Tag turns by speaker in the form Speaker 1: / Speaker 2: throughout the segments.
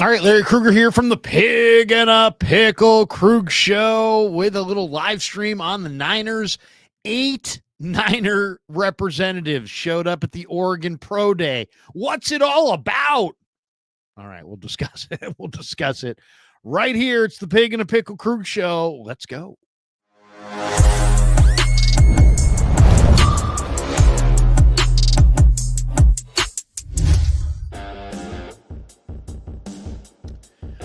Speaker 1: All right, Larry Krueger here from the Pig and a Pickle Krug Show with a little live stream on the Niners. 8 Niner representatives showed up at the Oregon Pro Day. What's it all about? All right, we'll discuss it. We'll discuss it right here. It's the Pig and a Pickle Krug Show. Let's go.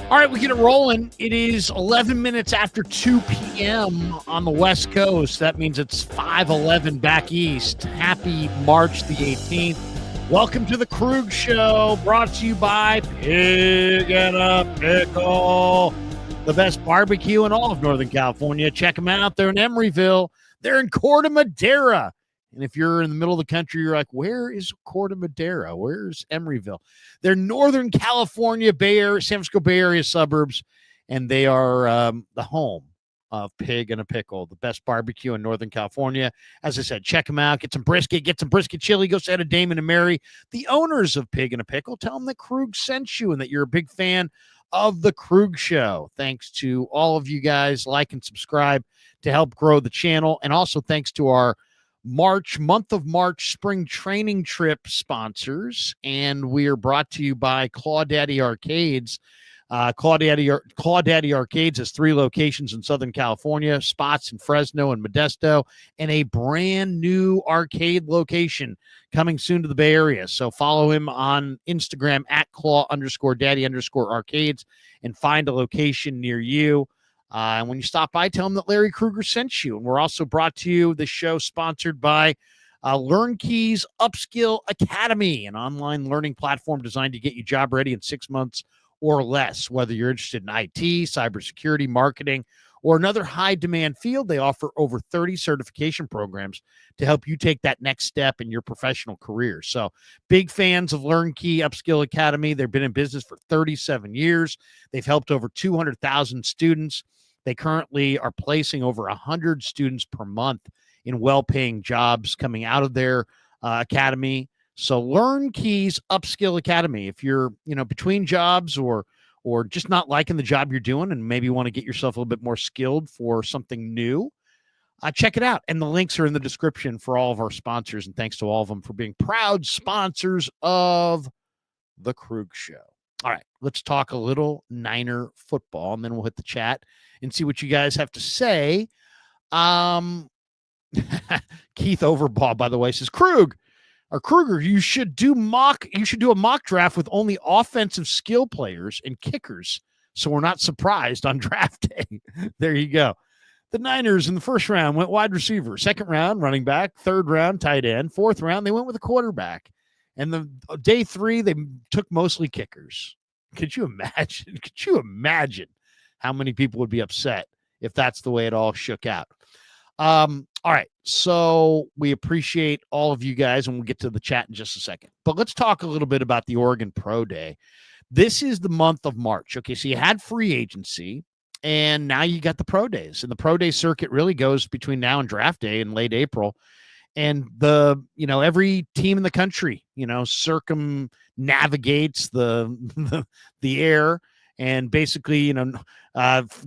Speaker 1: All right, we get it rolling. It is 11 minutes after 2 p.m. on the West Coast. That means it's 5:11 back east. Happy March the 18th. Welcome to the Krug Show, brought to you by Pig and a Pickle, the best barbecue in all of Northern California. Check them out. They're in Emeryville. They're in Corte Madera. And if you're in the middle of the country, you're like, where is Corte Madera? Where's Emeryville? They're Northern California, San Francisco Bay Area suburbs, and they are the home of Pig and a Pickle, the best barbecue in Northern California. As I said, check them out. Get some brisket chili. Go say to Damon and Mary, the owners of Pig and a Pickle. Tell them that Krug sent you and that you're a big fan of the Krug Show. Thanks to all of you guys. Like and subscribe to help grow the channel. And also thanks to our month of March spring training trip sponsors, and we are brought to you by Claw Daddy Arcades. Claw Daddy Arcades has 3 locations in Southern California, spots in Fresno and Modesto, and a brand new arcade location coming soon to the Bay Area. So follow him on Instagram at Claw_Daddy_Arcades and find a location near you. And when you stop by, tell them that Larry Krueger sent you. And we're also brought to you, this show sponsored by LearnKeys Upskill Academy, an online learning platform designed to get you job ready in 6 months or less. Whether you're interested in IT, cybersecurity, marketing, or another high-demand field, they offer over 30 certification programs to help you take that next step in your professional career. So big fans of LearnKey Upskill Academy. They've been in business for 37 years. They've helped over 200,000 students. They currently are placing over 100 students per month in well-paying jobs coming out of their academy. So LearnKeys Upskill Academy. If you're, between jobs or just not liking the job you're doing and maybe want to get yourself a little bit more skilled for something new, check it out. And the links are in the description for all of our sponsors. And thanks to all of them for being proud sponsors of the Krug Show. All right, let's talk a little Niner football, and then we'll hit the chat and see what you guys have to say. Keith Overbaugh, by the way, says, Krueger, you should do a mock draft with only offensive skill players and kickers, so we're not surprised on draft day. There you go. The Niners in the first round went wide receiver, second round running back, third round tight end, fourth round they went with a quarterback. And the day 3, they took mostly kickers. Could you imagine how many people would be upset if that's the way it all shook out? All right. So we appreciate all of you guys, and we'll get to the chat in just a second. But let's talk a little bit about the Oregon Pro Day. This is the month of March. Okay, so you had free agency, and now you got the Pro Days. And the Pro Day circuit really goes between now and draft day in late April. And every team in the country, circumnavigates the air and basically,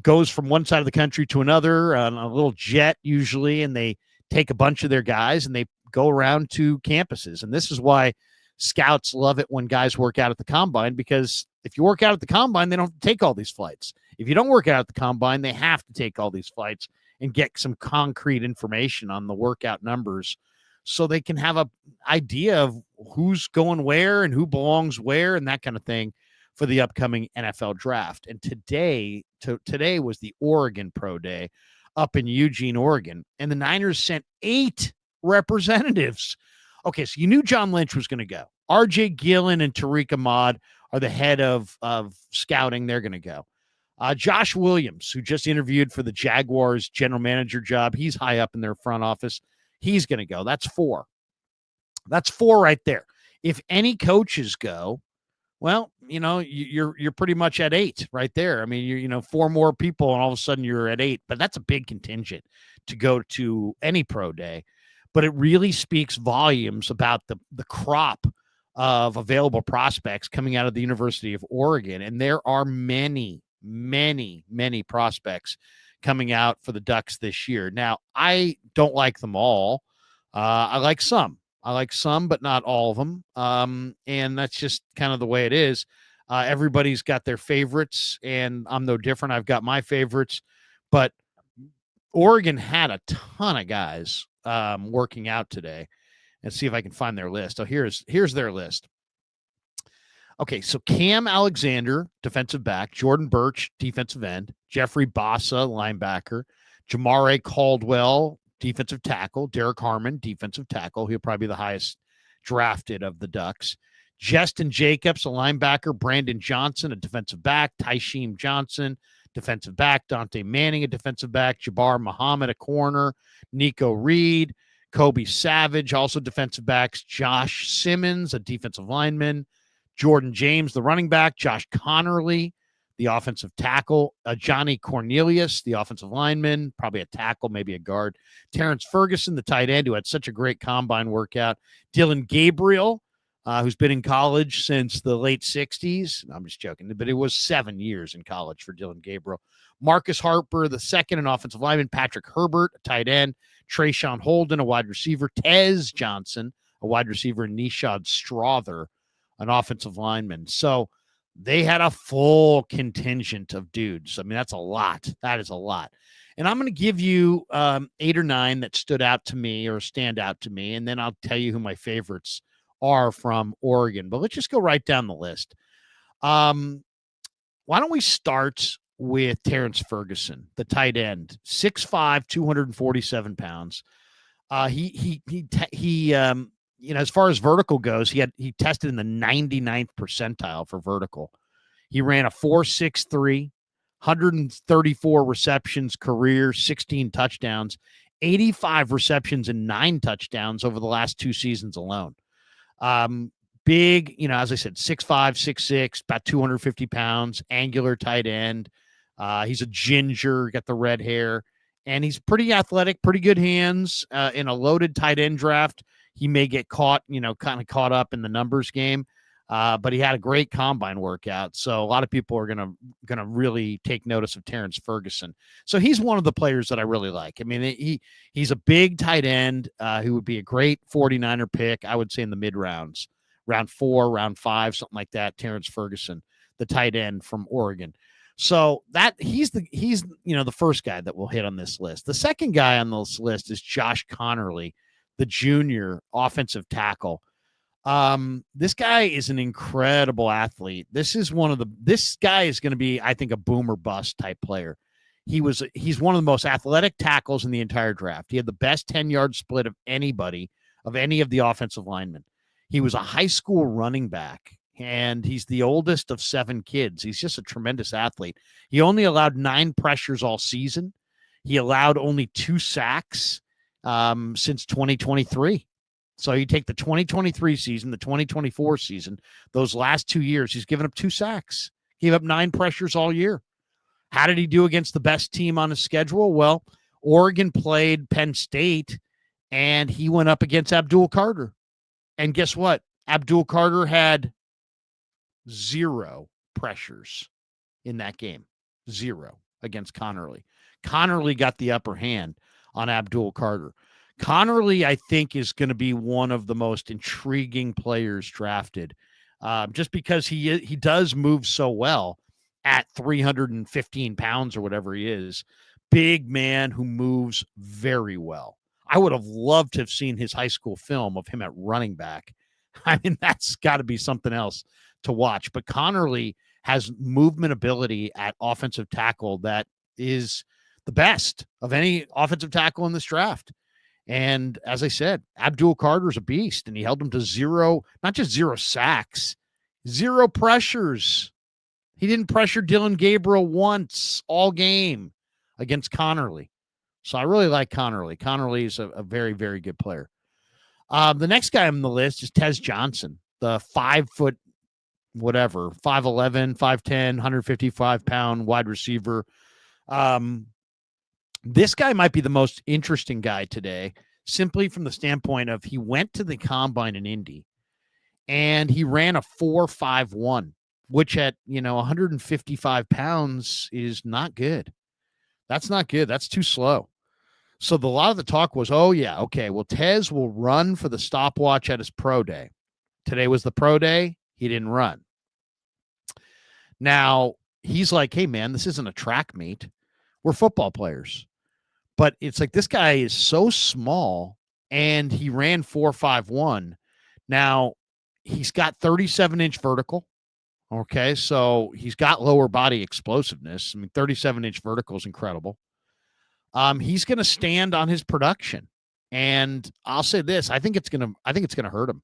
Speaker 1: goes from one side of the country to another on a little jet usually, and they take a bunch of their guys and they go around to campuses. And this is why scouts love it when guys work out at the combine, because if you work out at the combine, they don't have to take all these flights. If you don't work out at the combine, they have to take all these flights and get some concrete information on the workout numbers so they can have an idea of who's going where and who belongs where and that kind of thing for the upcoming NFL draft. And today was the Oregon Pro Day up in Eugene, Oregon, and the Niners sent 8 representatives. Okay, so you knew John Lynch was going to go. R.J. Gillen and Tariq Ahmad are the head of scouting. They're going to go. Josh Williams, who just interviewed for the Jaguars general manager job, he's high up in their front office. He's going to go. That's 4. That's 4 right there. If any coaches go, well, you're pretty much at 8 right there. I mean, you're 4 more people, and all of a sudden you're at 8. But that's a big contingent to go to any pro day. But it really speaks volumes about the crop of available prospects coming out of the University of Oregon. And there are many, many, many prospects coming out for the Ducks this year. Now, I don't like them all. I like some. But not all of them. And that's just kind of the way it is. Everybody's got their favorites, and I'm no different. I've got my favorites. But Oregon had a ton of guys working out today. And see if I can find their list. Oh, here's their list. Okay, so Cam Alexander, defensive back, Jordan Birch, defensive end, Jeffrey Bassa, linebacker, Jamare Caldwell, defensive tackle, Derek Harmon, defensive tackle. He'll probably be the highest drafted of the Ducks. Justin Jacobs, a linebacker, Brandon Johnson, a defensive back, Tyshim Johnson, defensive back, Dante Manning, a defensive back, Jabbar Muhammad, a corner, Nico Reed, Kobe Savage, also defensive backs, Josh Simmons, a defensive lineman, Jordan James, the running back, Josh Connerly, the offensive tackle, Johnny Cornelius, the offensive lineman, probably a tackle, maybe a guard, Terrence Ferguson, the tight end, who had such a great combine workout, Dylan Gabriel, who's been in college since the late 60s. I'm just joking, but it was 7 years in college for Dylan Gabriel. Marcus Harper, the second, an offensive lineman, Patrick Herbert, a tight end, Trayshawn Holden, a wide receiver, Tez Johnson, a wide receiver, and Nishad Strother, an offensive lineman. So they had a full contingent of dudes. I mean, that's a lot. That is a lot. And I'm going to give you 8 or 9 that stood out to me or stand out to me, and then I'll tell you who my favorites are from Oregon. But let's just go right down the list. Why don't we start with Terrence Ferguson, the tight end, 6'5", 247 pounds. He as far as vertical goes, he tested in the 99th percentile for vertical. He ran a 4.63, 134 receptions career, 16 touchdowns, 85 receptions and 9 touchdowns over the last 2 seasons alone. Big, as I said, 6'5", 6'6", about 250 pounds, angular tight end. He's a ginger, got the red hair, and he's pretty athletic, pretty good hands. In a loaded tight end draft, he may get caught, kind of caught up in the numbers game. But he had a great combine workout. So a lot of people are gonna really take notice of Terrence Ferguson. So he's one of the players that I really like. I mean, he's a big tight end who would be a great 49er pick, I would say, in the mid rounds, round 4, round 5, something like that. Terrence Ferguson, the tight end from Oregon. So that he's the first guy that we'll hit on this list. The second guy on this list is Josh Connerly, the junior offensive tackle. This guy is an incredible athlete. This guy is going to be, I think, a boomer bust type player. He's one of the most athletic tackles in the entire draft. He had the best 10-yard split of any of the offensive linemen. He was a high school running back, and he's the oldest of 7 kids. He's just a tremendous athlete. He only allowed 9 pressures all season. He allowed only 2 sacks since 2023. So you take the 2023 season, the 2024 season, those last 2 years, he's given up 2 sacks, gave up 9 pressures all year. How did he do against the best team on his schedule? Well, Oregon played Penn State, and he went up against Abdul Carter. And guess what? Abdul Carter had 0 pressures in that game. 0 against Connerly. Connerly got the upper hand on Abdul Carter. Connerly, I think, is going to be one of the most intriguing players drafted, just because he does move so well at 315 pounds or whatever he is. Big man who moves very well. I would have loved to have seen his high school film of him at running back. I mean, that's got to be something else to watch. But Connerly has movement ability at offensive tackle that is the best of any offensive tackle in this draft. And as I said, Abdul Carter's a beast, and he held him to 0, not just 0 sacks, 0 pressures. He didn't pressure Dylan Gabriel once all game against Connerly. So I really like Connerly. Connerly is a very, very good player. The next guy on the list is Tez Johnson, the 5'11", 5'10", 155-pound wide receiver. This guy might be the most interesting guy today, simply from the standpoint of he went to the combine in Indy, and he ran a 4.51, which at 155 pounds is not good. That's not good. That's too slow. So a lot of the talk was, oh yeah, okay, well, Tez will run for the stopwatch at his pro day. Today was the pro day. He didn't run. Now he's like, hey man, this isn't a track meet. We're football players. But it's like, this guy is so small and he ran 4.51. Now he's got 37-inch vertical. Okay. So he's got lower body explosiveness. I mean, 37-inch vertical is incredible. He's going to stand on his production. And I'll say this, I think it's going to hurt him.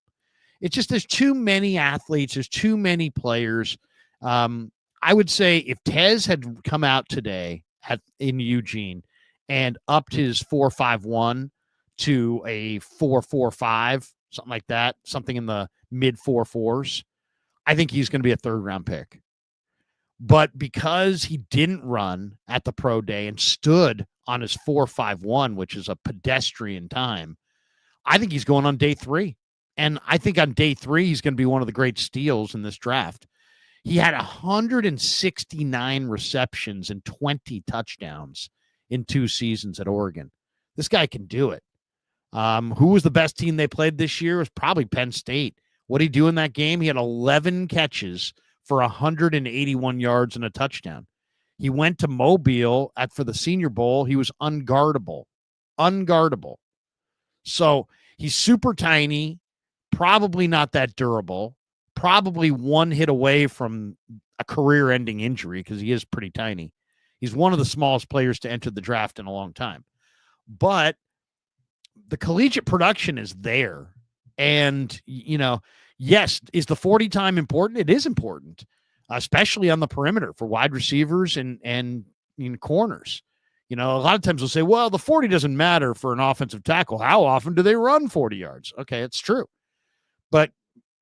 Speaker 1: It's just, there's too many athletes. There's too many players. I would say if Tez had come out today in Eugene and upped his 4.51 to a 4.45, something like that, something in the mid 4.4s, I think he's going to be a third-round pick. But because he didn't run at the pro day and stood on his 4.51, which is a pedestrian time, I think he's going on day 3. And I think on day 3, he's going to be one of the great steals in this draft. He had 169 receptions and 20 touchdowns in 2 seasons at Oregon. This guy can do it. Who was the best team they played this year? It was probably Penn State. What did he do in that game? He had 11 catches for 181 yards and a touchdown. He went to Mobile for the Senior Bowl. He was unguardable. So he's super tiny, probably not that durable, probably one hit away from a career-ending injury because he is pretty tiny. He's one of the smallest players to enter the draft in a long time. But the collegiate production is there. And, yes, is the 40 time important? It is important, especially on the perimeter for wide receivers and in corners. A lot of times they'll say, well, the 40 doesn't matter for an offensive tackle. How often do they run 40 yards? Okay, it's true. But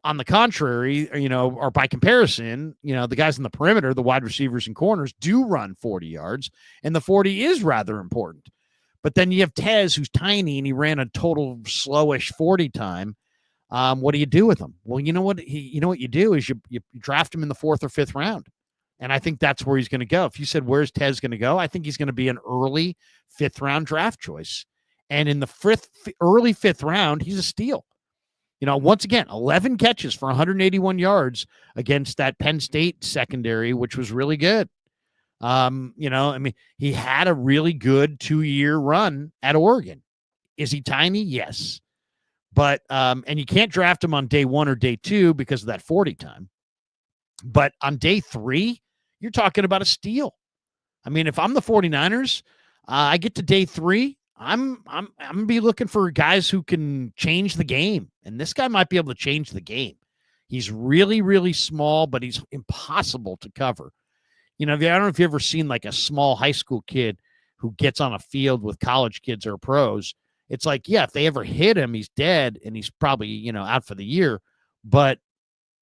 Speaker 1: on the contrary, or by comparison, the guys in the perimeter, the wide receivers and corners do run 40 yards, and the 40 is rather important. But then you have Tez, who's tiny, and he ran a total slowish 40 time. What do you do with him? Well, you know what you do is you draft him in the 4th or 5th round. And I think that's where he's going to go. If you said, where's Tez going to go? I think he's going to be an early 5th round draft choice. And in the early 5th round, he's a steal. Once again, 11 catches for 181 yards against that Penn State secondary, which was really good. He had a really good 2-year run at Oregon. Is he tiny? Yes. But, and you can't draft him on day 1 or day 2 because of that 40 time. But on day 3, you're talking about a steal. I mean, if I'm the 49ers, I get to day 3, I'm going to be looking for guys who can change the game. And this guy might be able to change the game. He's really, really small, but he's impossible to cover. I don't know if you've ever seen like a small high school kid who gets on a field with college kids or pros. It's like, yeah, if they ever hit him, he's dead and he's probably, out for the year. But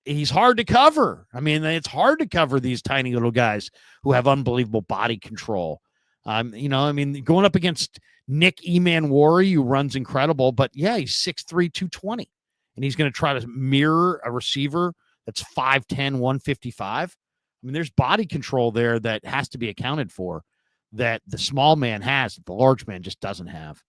Speaker 1: he's hard to cover. I mean, it's hard to cover these tiny little guys who have unbelievable body control. Going up against Nick Emanwari, who runs incredible, but yeah, he's 6'3", 220. And he's going to try to mirror a receiver that's 5'10", 155. I mean, there's body control there that has to be accounted for that the small man has, that the large man just doesn't have.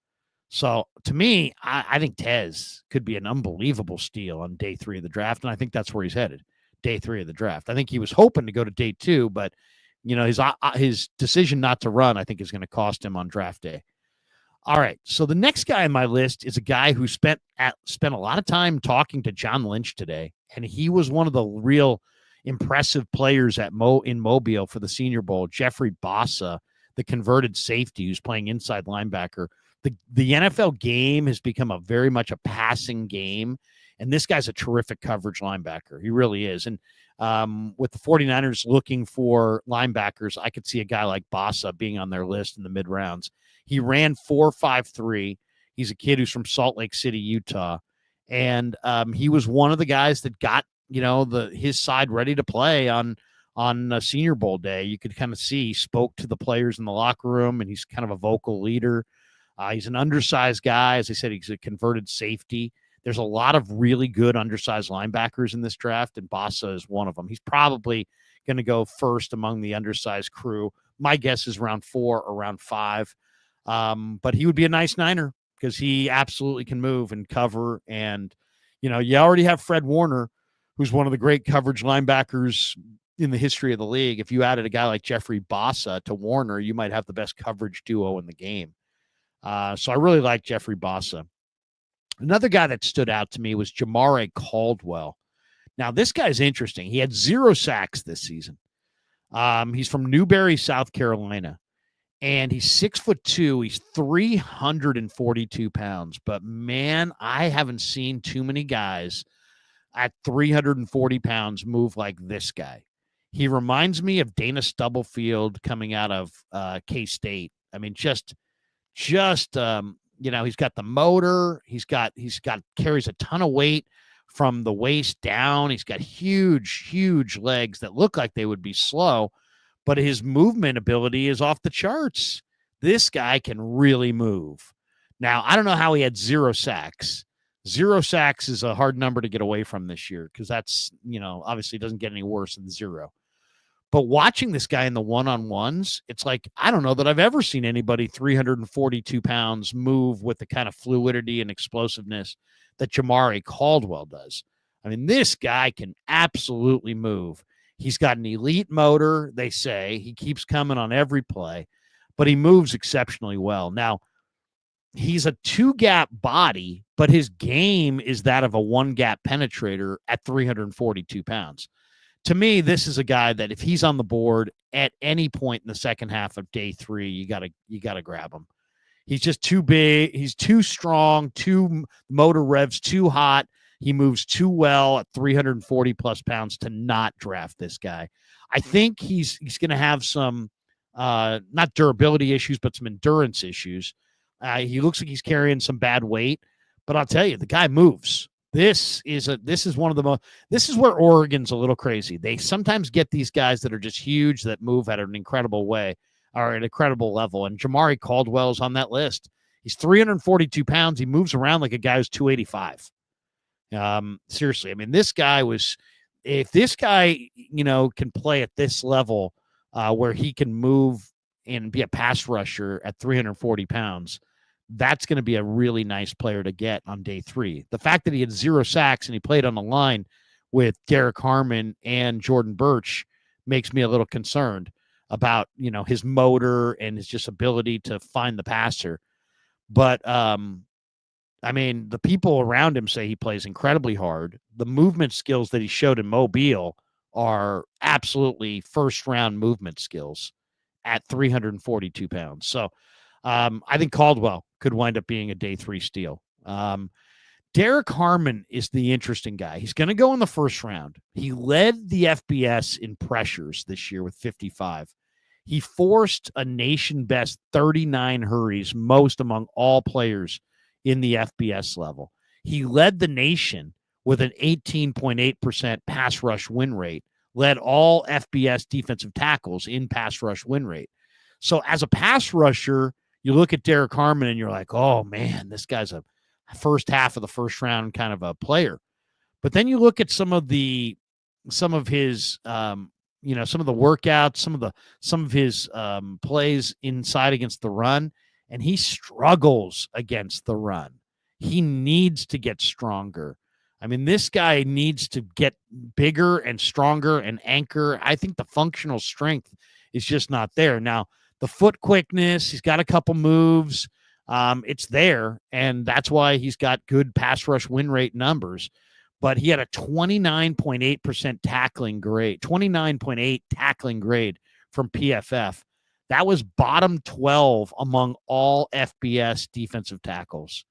Speaker 1: So to me, I think Tez could be an unbelievable steal on day 3 of the draft. And I think that's where he's headed, day 3 of the draft. I think he was hoping to go to day 2, but his decision not to run, I think, is going to cost him on draft day. All right. So the next guy on my list is a guy who spent a lot of time talking to John Lynch today. And he was one of the real impressive players in Mobile for the Senior Bowl, Jeffrey Bossa, the converted safety who's playing inside linebacker. The NFL game has become very much a passing game, and this guy's a terrific coverage linebacker. He really is. And with the 49ers looking for linebackers, I could see a guy like Bossa being on their list in the mid-rounds. He ran 4.53. He's a kid who's from Salt Lake City, Utah, and he was one of the guys that got his side ready to play on Senior Bowl day. You could kind of see he spoke to the players in the locker room, and he's kind of a vocal leader. He's an undersized guy. As I said, he's a converted safety. There's a lot of really good undersized linebackers in this draft, and Bossa is one of them. He's probably going to go first among the undersized crew. My guess is round 4 or round 5. But he would be a nice Niner because he absolutely can move and cover. And, you already have Fred Warner, who's one of the great coverage linebackers in the history of the league. If you added a guy like Jeffrey Bossa to Warner, you might have the best coverage duo in the game. So I really like Jeffrey Bossa. Another guy that stood out to me was Jamare Caldwell. Now, this guy's interesting. He had 0 sacks this season. He's from Newberry, South Carolina, and he's 6'2". He's 342 pounds. But, man, I haven't seen too many guys at 340 pounds move like this guy. He reminds me of Dana Stubblefield coming out of K-State. I mean, just he's got the motor. He's got carries a ton of weight from the waist down. He's got huge legs that look like they would be slow, but his movement ability is off the charts. This guy can really move. Now, I don't know how he had 0 sacks. 0 sacks is a hard number to get away from this year because that's, obviously doesn't get any worse than 0. But watching this guy in the one-on-ones, it's like, I don't know that I've ever seen anybody 342 pounds move with the kind of fluidity and explosiveness that Jamare Caldwell does. I mean, this guy can absolutely move. He's got an elite motor, they say. He keeps coming on every play, but he moves exceptionally well. Now, he's a 2-gap body, but his game is that of a 1-gap penetrator at 342 pounds. To me, this is a guy that if he's on the board at any point in the second half of day 3, you gotta grab him. He's just too big. He's too strong, motor revs too hot. He moves too well at 340 plus pounds to not draft this guy. I think he's going to have some not durability issues, but some endurance issues. He looks like he's carrying some bad weight, but I'll tell you, the guy moves. This is one of the most. This is where Oregon's a little crazy. They sometimes get these guys that are just huge that move at an incredible way or at an incredible level. And Jamare Caldwell's on that list. He's 342 pounds. He moves around like a guy who's 285. Seriously, I mean, this guy was. If this guy, can play at this level, where he can move and be a pass rusher at 340 pounds. That's going to be a really nice player to get on day 3. The fact that he had 0 sacks and he played on the line with Derek Harmon and Jordan Birch makes me a little concerned about, his motor and his just ability to find the passer. But, I mean, the people around him say he plays incredibly hard. The movement skills that he showed in Mobile are absolutely first-round movement skills at 342 pounds. So I think Caldwell could wind up being a day 3 steal. Derek Harmon is the interesting guy. He's going to go in the first round. He led the FBS in pressures this year with 55. He forced a nation-best 39 hurries, most among all players in the FBS level. He led the nation with an 18.8% pass rush win rate, led all FBS defensive tackles in pass rush win rate. So as a pass rusher, you look at Derek Harmon and you're like, oh, man, this guy's a first half of the first round kind of a player. But then you look at some of his, some of the workouts, some of his plays inside against the run, and he struggles against the run. He needs to get stronger. I mean, this guy needs to get bigger and stronger and anchor. I think the functional strength is just not there. Now, the foot quickness, he's got a couple moves. It's there, and that's why he's got good pass rush win rate numbers. But he had a 29.8% tackling grade, 29.8 tackling grade from PFF. That was bottom 12 among all FBS defensive tackles.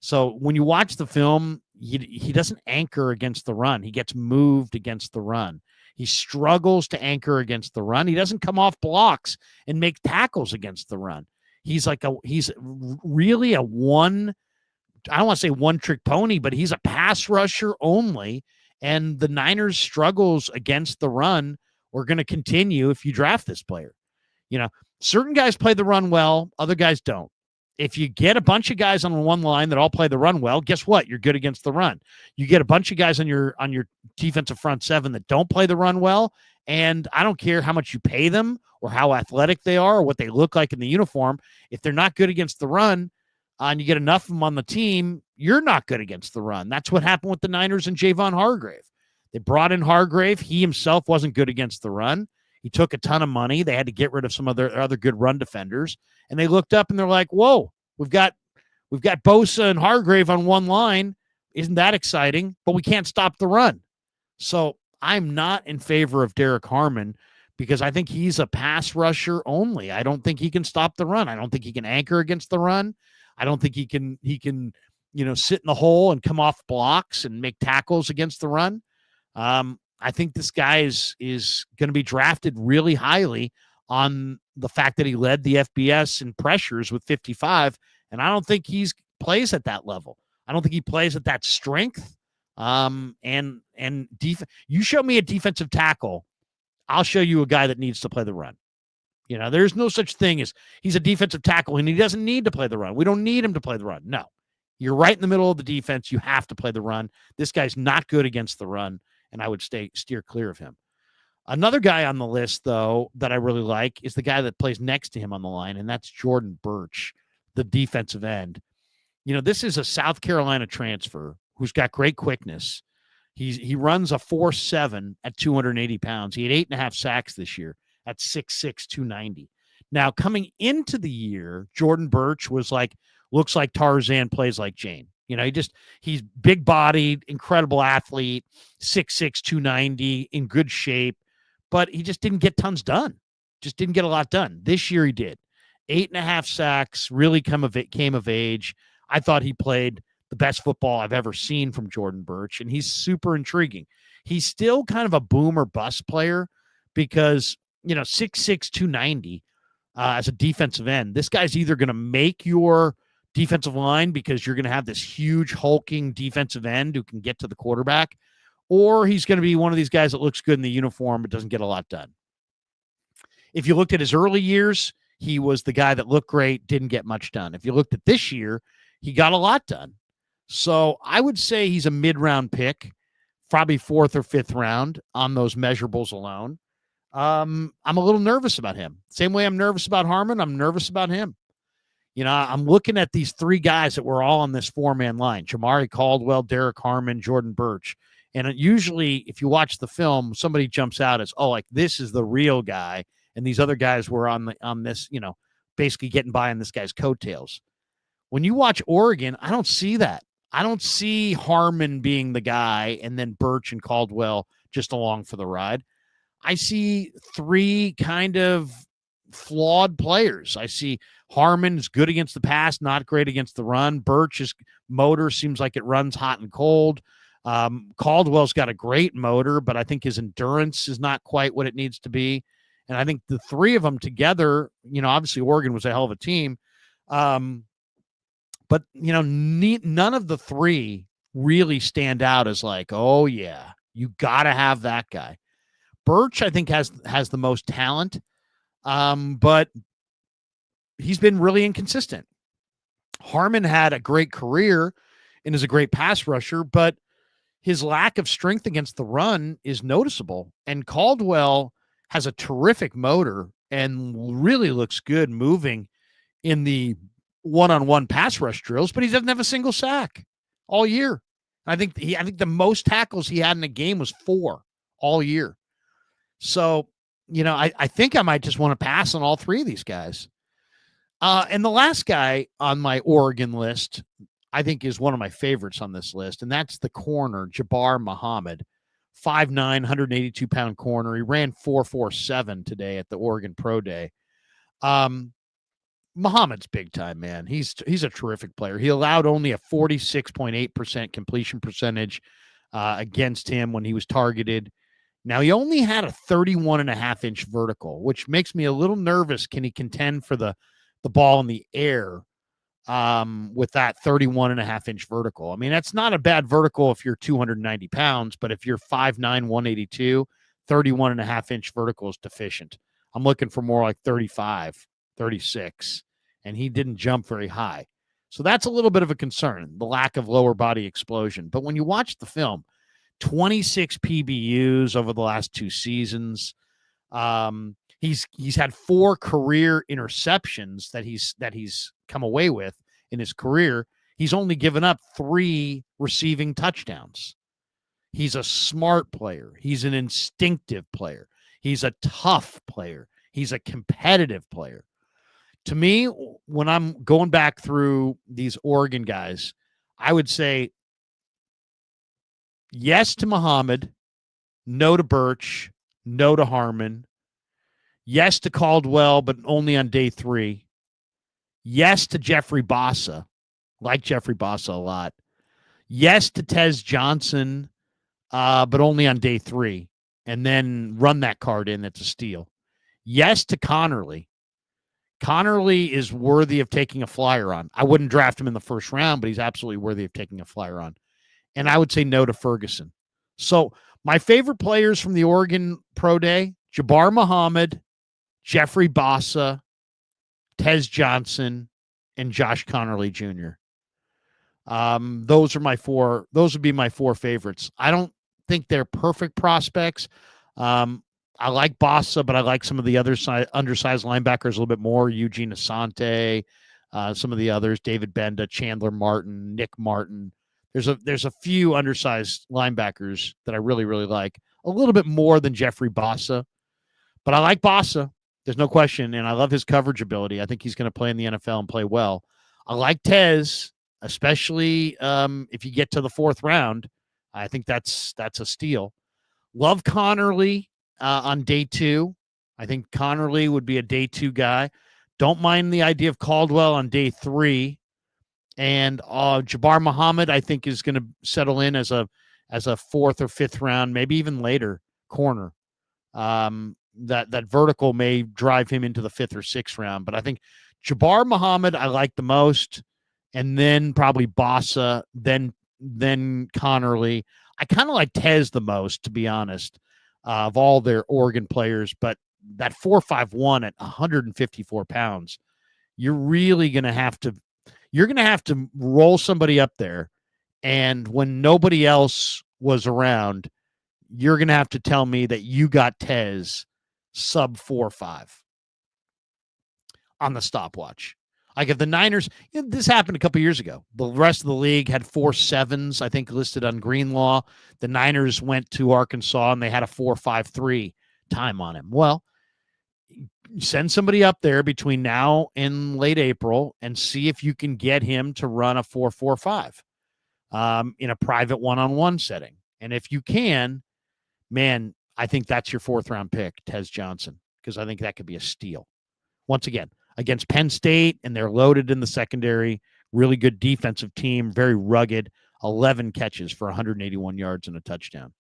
Speaker 1: So when you watch the film, he doesn't anchor against the run. He gets moved against the run. He struggles to anchor against the run. He doesn't come off blocks and make tackles against the run. He's really a one, I don't want to say one-trick pony, but he's a pass rusher only, and the Niners' struggles against the run are going to continue if you draft this player. Certain guys play the run well, other guys don't. If you get a bunch of guys on one line that all play the run well, guess what? You're good against the run. You get a bunch of guys on your defensive front seven that don't play the run well, and I don't care how much you pay them or how athletic they are or what they look like in the uniform. If they're not good against the run, and you get enough of them on the team, you're not good against the run. That's what happened with the Niners and Javon Hargrave. They brought in Hargrave. He himself wasn't good against the run. He took a ton of money. They had to get rid of some other good run defenders. And they looked up and they're like, whoa, we've got Bosa and Hargrave on one line. Isn't that exciting? But we can't stop the run. So I'm not in favor of Derek Harmon because I think he's a pass rusher only. I don't think he can stop the run. I don't think he can anchor against the run. I don't think he can, sit in the hole and come off blocks and make tackles against the run. I think this guy is going to be drafted really highly on the fact that he led the FBS in pressures with 55, and I don't think he plays at that level. I don't think he plays at that strength. And you show me a defensive tackle, I'll show you a guy that needs to play the run. There's no such thing as he's a defensive tackle and he doesn't need to play the run. We don't need him to play the run. No, you're right in the middle of the defense. You have to play the run. This guy's not good against the run, and I would steer clear of him. Another guy on the list, though, that I really like is the guy that plays next to him on the line, and that's Jordan Birch, the defensive end. This is a South Carolina transfer who's got great quickness. He runs a 4.7 at 280 pounds. He had 8.5 sacks this year at 6'6", 290. Now, coming into the year, Jordan Birch looks like Tarzan, plays like Jane. He's big-bodied, incredible athlete, 6'6", 290, in good shape, but he just didn't get tons done. Just didn't get a lot done. This year he did. 8.5 sacks, really came of age. I thought he played the best football I've ever seen from Jordan Birch, and he's super intriguing. He's still kind of a boom or bust player because, 6'6", 290 as a defensive end, this guy's either going to make your defensive line because you're going to have this huge hulking defensive end who can get to the quarterback, or he's going to be one of these guys that looks good in the uniform but doesn't get a lot done. If you looked at his early years, he was the guy that looked great, didn't get much done. If you looked at this year, he got a lot done. So I would say he's a mid-round pick, probably 4th or 5th round on those measurables alone. I'm a little nervous about him. Same way I'm nervous about Harmon, I'm nervous about him. I'm looking at these three guys that were all on this 4-man line: Jamari Caldwell, Derek Harmon, Jordan Birch. And usually, if you watch the film, somebody jumps out as, this is the real guy, and these other guys were on this, basically getting by on this guy's coattails. When you watch Oregon, I don't see that. I don't see Harmon being the guy and then Birch and Caldwell just along for the ride. I see three kind of flawed players. I see Harmon's good against the pass, not great against the run. Birch's motor seems like it runs hot and cold. Caldwell's got a great motor, but I think his endurance is not quite what it needs to be. And I think the three of them together, obviously Oregon was a hell of a team. But, none of the three really stand out as like, oh, yeah, you got to have that guy. Birch, I think, has the most talent, but he's been really inconsistent. Harmon had a great career and is a great pass rusher, but his lack of strength against the run is noticeable. And Caldwell has a terrific motor and really looks good moving in the one-on-one pass rush drills, but he doesn't have a single sack all year. I think the most tackles he had in a game was 4 all year. So, I think I might just want to pass on all three of these guys. And the last guy on my Oregon list, I think, is one of my favorites on this list, and that's the corner, Jabbar Muhammad, 5'9", 182-pound corner. He ran 4.47 today at the Oregon Pro Day. Muhammad's big time, man. He's a terrific player. He allowed only a 46.8% completion percentage against him when he was targeted. Now, he only had a 31.5-inch vertical, which makes me a little nervous. Can he contend for the ball in the air with that 31.5-inch vertical? I mean, that's not a bad vertical if you're 290 pounds, but if you're 5'9", 182, 31.5-inch vertical is deficient. I'm looking for more like 35, 36. and he didn't jump very high. So that's a little bit of a concern, the lack of lower body explosion. But when you watch the film, 26 PBUs over the last 2 seasons. He's had 4 career interceptions that he's come away with in his career. He's only given up 3 receiving touchdowns. He's a smart player. He's an instinctive player. He's a tough player. He's a competitive player. To me, when I'm going back through these Oregon guys, I would say yes to Muhammad, no to Birch, no to Harmon, yes to Caldwell, but only on day 3. Yes to Jeffrey Bassa. Like Jeffrey Bassa a lot. Yes to Tez Johnson, but only on day 3. And then run that card in. That's a steal. Yes to Connerly. Connerly is worthy of taking a flyer on. I wouldn't draft him in the first round, but he's absolutely worthy of taking a flyer on. And I would say no to Ferguson. So my favorite players from the Oregon Pro Day, Jabbar Muhammad, Jeffrey Bassa, Tez Johnson, and Josh Connerly Jr. Those would be my 4 favorites. I don't think they're perfect prospects. I like Bassa, but I like some of the other undersized linebackers a little bit more. Eugene Asante, some of the others, David Benda, Chandler Martin, Nick Martin. There's a few undersized linebackers that I really, really like. A little bit more than Jeffrey Bassa. But I like Bassa. There's no question, and I love his coverage ability. I think he's going to play in the NFL and play well. I like Tez, especially if you get to the 4th round. I think that's a steal. Love Connerly on day 2. I think Connerly would be a day 2 guy. Don't mind the idea of Caldwell on day 3. And Jabbar Muhammad, I think, is going to settle in as a 4th or 5th round, maybe even later corner. That vertical may drive him into the 5th or 6th round. But I think Jabbar Muhammad I like the most, and then probably Bassa, then Connerly. I kind of like Tez the most, to be honest, of all their Oregon players. But that 4.51 at 154 pounds, you're really going to have to roll somebody up there. And when nobody else was around, you're going to have to tell me that you got Tez sub 4.5 on the stopwatch. Like if the Niners, this happened a couple years ago. The rest of the league had 4.7s, I think, listed on Greenlaw. The Niners went to Arkansas and they had a 4.53 time on him. Well, send somebody up there between now and late April and see if you can get him to run a 4.45 in a private one-on-one setting. And if you can, man, I think that's your 4th round pick, Tez Johnson, because I think that could be a steal. Once again, against Penn State, and they're loaded in the secondary, really good defensive team, very rugged, 11 catches for 181 yards and a touchdown.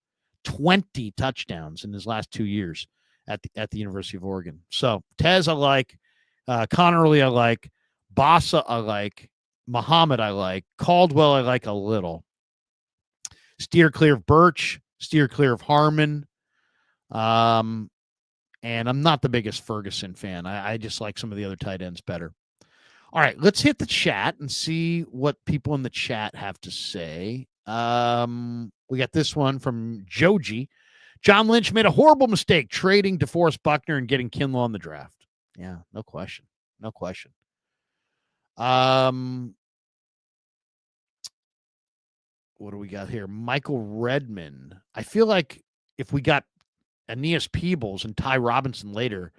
Speaker 1: 20 touchdowns in his last 2 years at the University of Oregon. So Tez I like, Connerly I like, Bassa I like, Muhammad I like, Caldwell I like a little. Steer clear of Birch, steer clear of Harmon. And I'm not the biggest Ferguson fan. I just like some of the other tight ends better. All right, let's hit the chat and see what people in the chat have to say. We got this one from Joji. John Lynch made a horrible mistake trading DeForest Buckner and getting Kinlaw in the draft. Yeah, no question. No question. What do we got here? Michael Redman. I feel like if we got Aeneas Peebles and Ty Robinson later,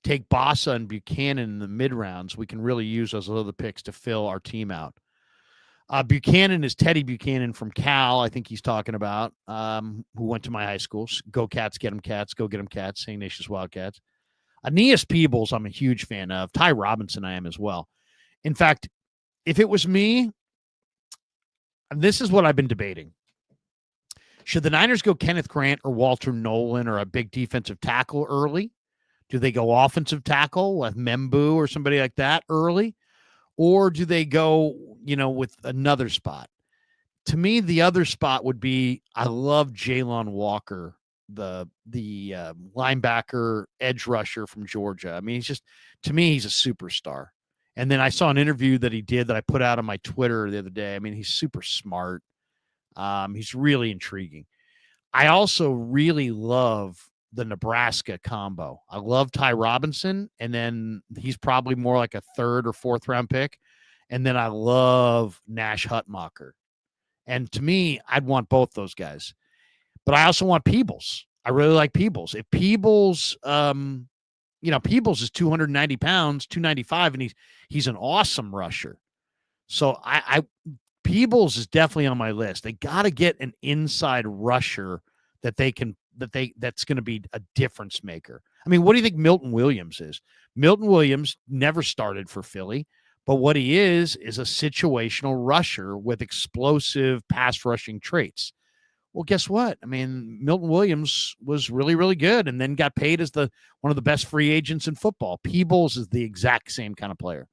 Speaker 1: take Bassa and Buchanan in the mid rounds, we can really use those other picks to fill our team out. Buchanan is Teddy Buchanan from Cal, I think he's talking about, who went to my high school. Go Cats, get them Cats. Go get them Cats. St. Ignatius Wildcats. Aeneas Peebles, I'm a huge fan of. Ty Robinson, I am as well. In fact, if it was me, this is what I've been debating. Should the Niners go Kenneth Grant or Walter Nolan or a big defensive tackle early? Do they go offensive tackle with Membu or somebody like that early? Or do they go, with another spot? To me, the other spot would be, I love Jalen Walker, the linebacker, edge rusher from Georgia. I mean, to me, he's a superstar. And then I saw an interview that he did that I put out on my Twitter the other day. I mean, he's super smart. He's really intriguing. I also really love the Nebraska combo. I love Ty Robinson, and then he's probably more like a third or fourth round pick. And then I love Nash Hutmacher. And to me, I'd want both those guys. But I also want Peebles. I really like Peebles. If Peebles, Peebles is 290 pounds, 295, and he's an awesome rusher. So I Peebles is definitely on my list. They got to get an inside rusher that's going to be a difference maker. I mean, what do you think Milton Williams is? Milton Williams never started for Philly, but what he is a situational rusher with explosive pass rushing traits. Well, guess what? I mean, Milton Williams was really, really good and then got paid as one of the best free agents in football. Peebles is the exact same kind of player.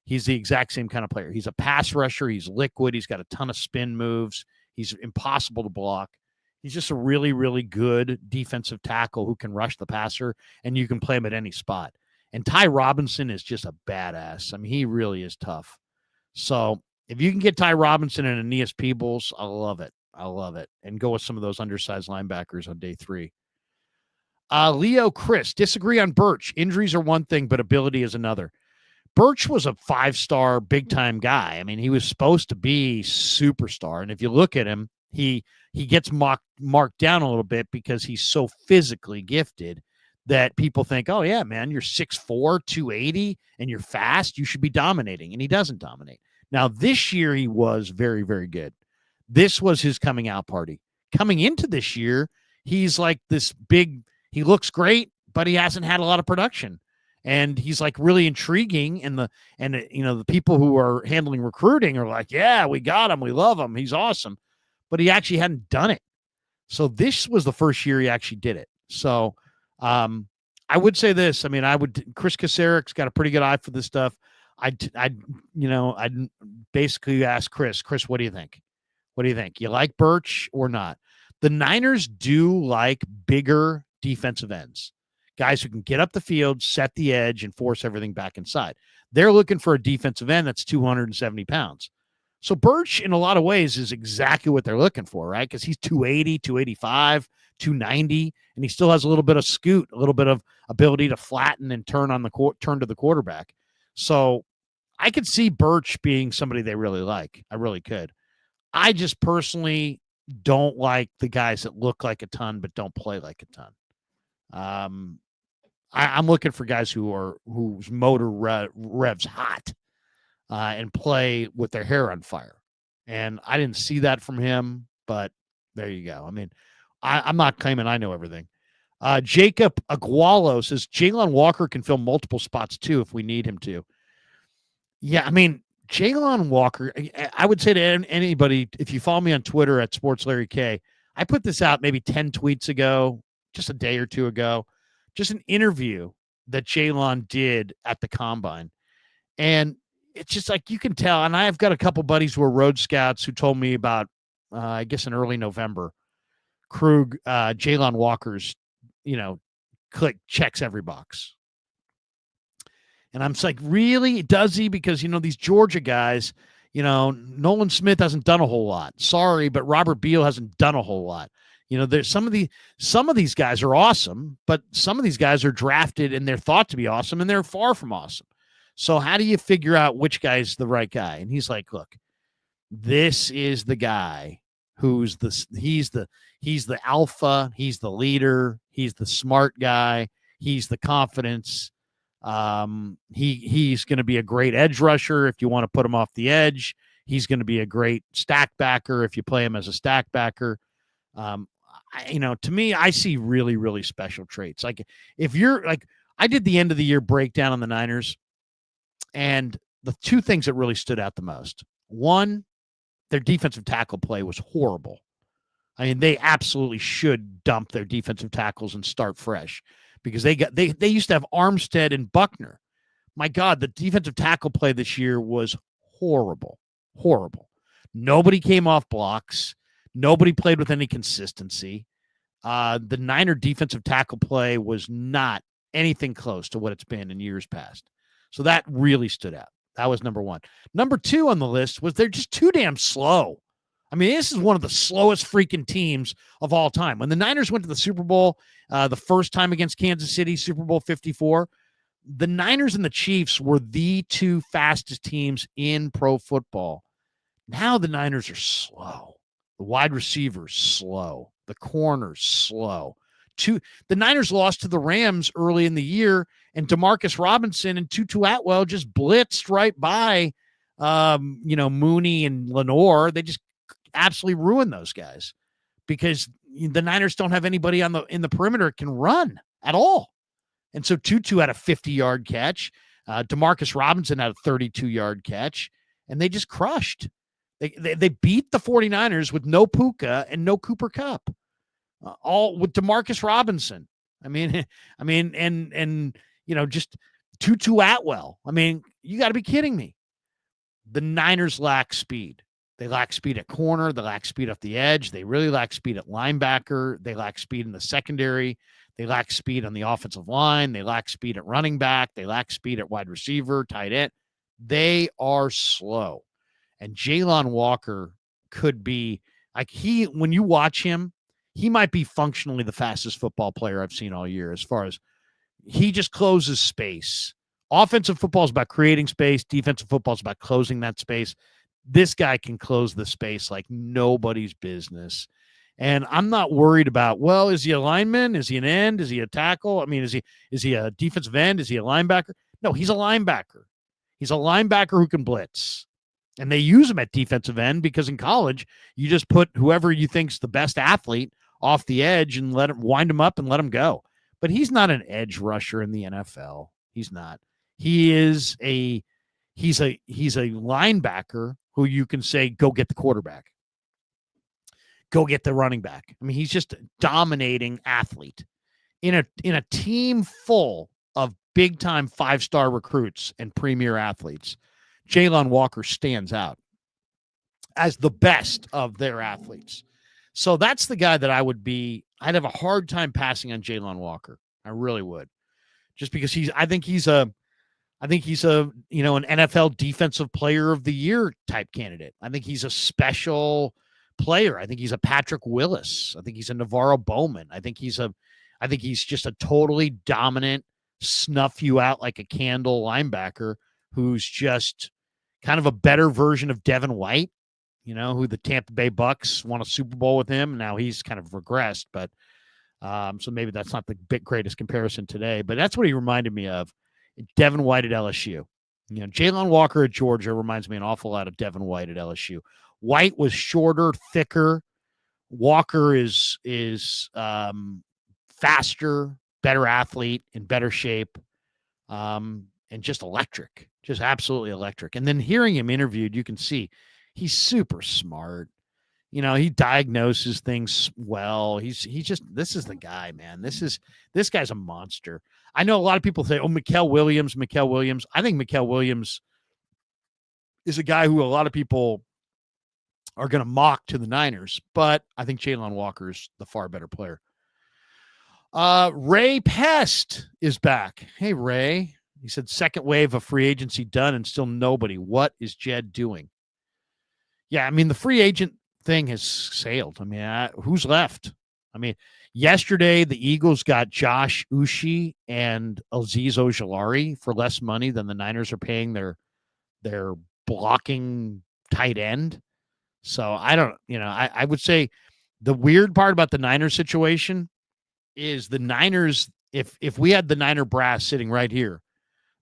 Speaker 1: He's the exact same kind of player. He's a pass rusher. He's liquid. He's got a ton of spin moves. He's impossible to block. He's just a really, really good defensive tackle who can rush the passer, and you can play him at any spot. And Ty Robinson is just a badass. I mean, he really is tough. So if you can get Ty Robinson and Aeneas Peebles, I love it. I love it. And go with some of those undersized linebackers on day 3. Leo Chris, disagree on Birch. Injuries are one thing, but ability is another. Birch was a 5-star big-time guy. I mean, he was supposed to be superstar. And if you look at him, he gets marked down a little bit because he's so physically gifted that people think, oh, yeah, man, you're 6'4", 280, and you're fast. You should be dominating. And he doesn't dominate. Now, this year he was very, very good. This was his coming out party. Coming into this year, he's like this big – he looks great, but he hasn't had a lot of production. And he's like really intriguing, and the people who are handling recruiting are like, yeah, we got him, we love him, he's awesome, but he actually hadn't done it. So this was the first year he actually did it. So I would say this. I mean, Chris Kacerik's got a pretty good eye for this stuff. I'd basically ask Chris, what do you think? What do you think? You like Birch or not? The Niners do like bigger defensive ends. Guys who can get up the field, set the edge, and force everything back inside. They're looking for a defensive end that's 270 pounds. So Birch, in a lot of ways, is exactly what they're looking for, right? Because he's 280, 285, 290, and he still has a little bit of scoot, a little bit of ability to flatten and turn to the quarterback. So I could see Birch being somebody they really like. I really could. I just personally don't like the guys that look like a ton but don't play like a ton. I'm looking for guys whose motor revs hot and play with their hair on fire. And I didn't see that from him, but there you go. I mean, I'm not claiming I know everything. Jacob Agualo says Jalen Walker can fill multiple spots too if we need him to. Yeah, I mean, Jalen Walker, I would say to anybody, if you follow me on Twitter at SportsLarryK, I put this out maybe 10 tweets ago, just a day or two ago, just an interview that Jalen did at the Combine. And it's just like you can tell, and I've got a couple buddies who are road scouts who told me about, I guess in early November, Jalen Walker's, checks every box. And I'm just like, really? Does he? Because, these Georgia guys, Nolan Smith hasn't done a whole lot. Sorry, but Robert Beal hasn't done a whole lot. There's some of these guys are awesome, but some of these guys are drafted and they're thought to be awesome and they're far from awesome. So how do you figure out which guy's the right guy? And he's like, look, this is the guy he's the alpha, he's the leader, he's the smart guy, he's the confidence. He's going to be a great edge rusher if you want to put him off the edge. He's going to be a great stack backer if you play him as a stack backer. To me, I see really, really special traits. Like if you're like, I did the end of the year breakdown on the Niners, and the two things that really stood out the most. One, their defensive tackle play was horrible. I mean, they absolutely should dump their defensive tackles and start fresh because they used to have Armstead and Buckner. My God, the defensive tackle play this year was horrible. Horrible. Nobody came off blocks. Nobody played with any consistency. The Niner defensive tackle play was not anything close to what it's been in years past. So that really stood out. That was number one. Number two on the list was they're just too damn slow. I mean, this is one of the slowest freaking teams of all time. When the Niners went to the Super Bowl the first time against Kansas City, Super Bowl 54, the Niners and the Chiefs were the two fastest teams in pro football. Now the Niners are slow. The wide receivers slow. The corners slow. The Niners lost to the Rams early in the year, and Demarcus Robinson and Tutu Atwell just blitzed right by, Mooney and Lenore. They just absolutely ruined those guys because the Niners don't have anybody in the perimeter that can run at all. And so Tutu had a 50-yard catch. Demarcus Robinson had a 32-yard catch, and they just crushed. They beat the 49ers with no Puka and no Cooper Kupp, all with Demarcus Robinson. Just Tutu Atwell. I mean, you got to be kidding me. The Niners lack speed. They lack speed at corner. They lack speed off the edge. They really lack speed at linebacker. They lack speed in the secondary. They lack speed on the offensive line. They lack speed at running back. They lack speed at wide receiver, tight end. They are slow. And Jalon Walker could be when you watch him, he might be functionally the fastest football player I've seen all year as far as he just closes space. Offensive football is about creating space. Defensive football is about closing that space. This guy can close the space like nobody's business. And I'm not worried about, well, is he a lineman? Is he an end? Is he a tackle? I mean, is he a defensive end? Is he a linebacker? No, he's a linebacker. He's a linebacker who can blitz. And they use him at defensive end because in college, you just put whoever you think's the best athlete off the edge and wind him up and let him go. But he's not an edge rusher in the NFL. He's not. He's a linebacker who you can say, go get the quarterback. Go get the running back. I mean, he's just a dominating athlete in a team full of big-time five-star recruits and premier athletes. Jalon Walker stands out as the best of their athletes. So that's the guy that I'd have a hard time passing on Jalon Walker. I really would. Just because I think he's an NFL defensive player of the year type candidate. I think he's a special player. I think he's a Patrick Willis. I think he's a Navarro Bowman. I think he's just a totally dominant, snuff you out like a candle linebacker who's just kind of a better version of Devin White, who the Tampa Bay Bucks won a Super Bowl with him. Now he's kind of regressed, but so maybe that's not the greatest comparison today, but that's what he reminded me of. Devin White at LSU. Jalon Walker at Georgia reminds me an awful lot of Devin White at LSU. White was shorter, thicker. Walker is faster, better athlete, in better shape, and just electric, just absolutely electric. And then hearing him interviewed, you can see he's super smart. He diagnoses things well. This is the guy, man. This guy's a monster. I know a lot of people say, Mikael Williams. I think Mikael Williams is a guy who a lot of people are going to mock to the Niners, but I think Jalon Walker is the far better player. Ray Pest is back. Hey, Ray. He said, second wave of free agency done and still nobody. What is Jed doing? Yeah, I mean, the free agent thing has sailed. I mean, who's left? I mean, yesterday the Eagles got Josh Uche and Azeez Ojulari for less money than the Niners are paying their blocking tight end. So I would say the weird part about the Niners situation is the Niners, if we had the Niner brass sitting right here,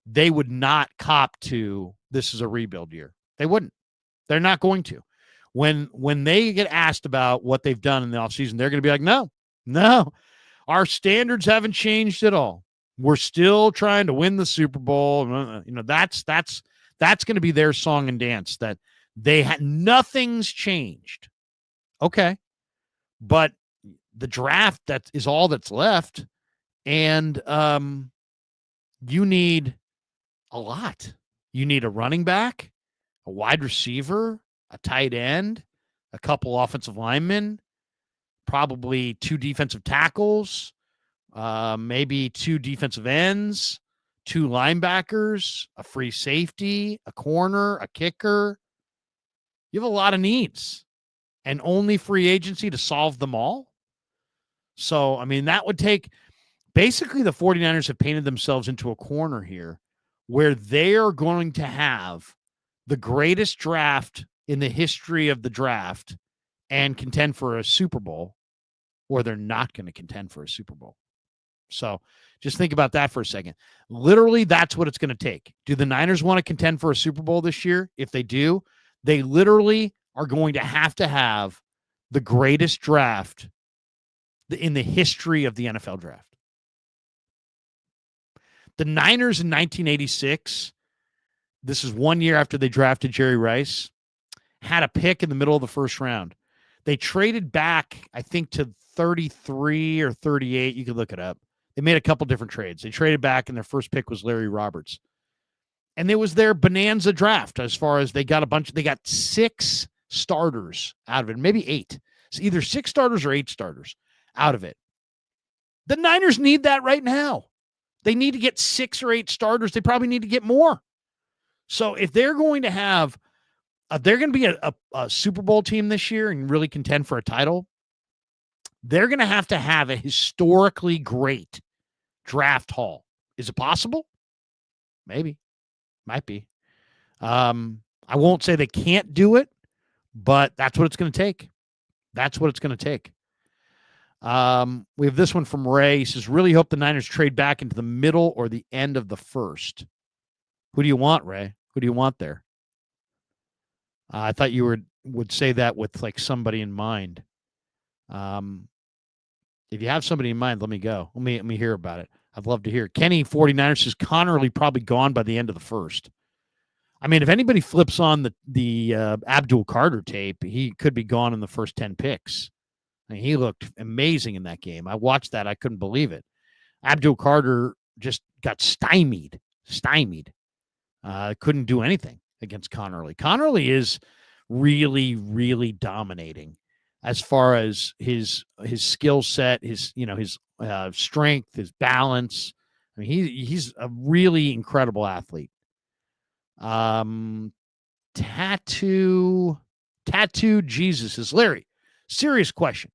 Speaker 1: they would not cop to this is a rebuild year. They wouldn't. They're not going to. When they get asked about what they've done in the offseason, they're going to be like, no, our standards haven't changed at all. We're still trying to win the Super Bowl. That's going to be their song and dance, that nothing's changed. Okay. But the draft, that is all that's left. And you need a lot. You need a running back, a wide receiver, a tight end, a couple offensive linemen, probably 2 defensive tackles, maybe 2 defensive ends, 2 linebackers, a free safety, a corner, a kicker. You have a lot of needs and only free agency to solve them all. So, I mean, that would take basically the 49ers have painted themselves into a corner here where they are going to have the greatest draft in the history of the draft and contend for a Super Bowl, or they're not going to contend for a Super Bowl. So just think about that for a second. Literally, that's what it's going to take. Do the Niners want to contend for a Super Bowl this year? If they do, they literally are going to have the greatest draft in the history of the NFL draft. The Niners in 1986, this is 1 year after they drafted Jerry Rice, had a pick in the middle of the first round. They traded back, I think, to 33 or 38. You can look it up. They made a couple different trades. They traded back, and their first pick was Larry Roberts. And it was their bonanza draft as far as they got they got 6 starters out of it, maybe 8. It's either 6 starters or 8 starters out of it. The Niners need that right now. They need to get 6 or 8 starters. They probably need to get more. So if they're going to have, they're going to be a Super Bowl team this year and really contend for a title, they're going to have a historically great draft haul. Is it possible? Maybe. Might be. I won't say they can't do it, but that's what it's going to take. That's what it's going to take. We have this one from Ray. He says, really hope the Niners trade back into the middle or the end of the first. Who do you want, Ray? Who do you want there? I thought you would say that with like somebody in mind. If you have somebody in mind, let me go. Let me hear about it. I'd love to hear. Kenny 49ers says Connerly probably gone by the end of the first. I mean, if anybody flips on the Abdul Carter tape, he could be gone in the first 10 picks. I mean, he looked amazing in that game. I watched that. I couldn't believe it. Abdul Carter just got stymied. Couldn't do anything against Connerly. Connerly is really, really dominating as far as his skill set, his strength, his balance. I mean, he's a really incredible athlete. Tattoo Jesus is Larry. Serious question.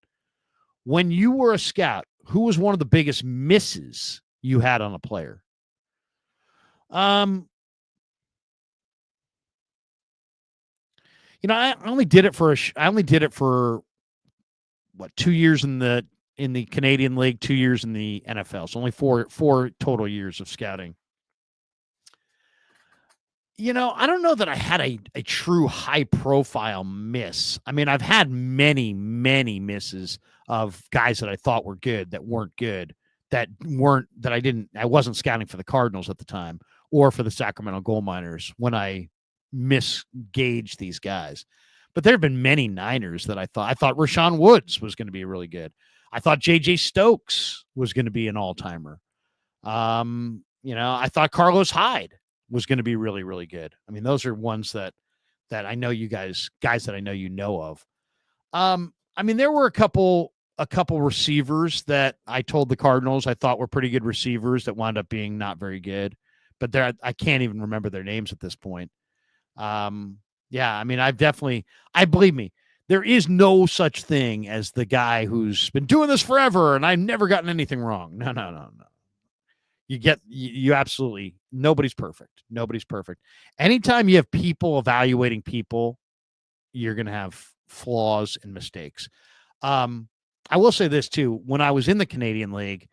Speaker 1: When you were a scout, who was one of the biggest misses you had on a player? I only did it for what, 2 years in the Canadian League, 2 years in the NFL. So only four total years of scouting. I don't know that I had a true high-profile miss. I mean, I've had many, many misses of guys that I thought were good that weren't good, that I wasn't scouting for the Cardinals at the time or for the Sacramento Gold Miners when I misgauged these guys. But there have been many Niners that I thought Rashawn Woods was going to be really good. I thought J.J. Stokes was going to be an all-timer. I thought Carlos Hyde was going to be really, really good. I mean, those are ones that I know you guys that I know you know of. I mean, there were a couple receivers that I told the Cardinals I thought were pretty good receivers that wound up being not very good, but I can't even remember their names at this point. Yeah, I mean, believe me, there is no such thing as the guy who's been doing this forever and I've never gotten anything wrong. No. You absolutely, nobody's perfect. Nobody's perfect. Anytime you have people evaluating people, you're going to have flaws and mistakes. I will say this too. When I was in the Canadian League,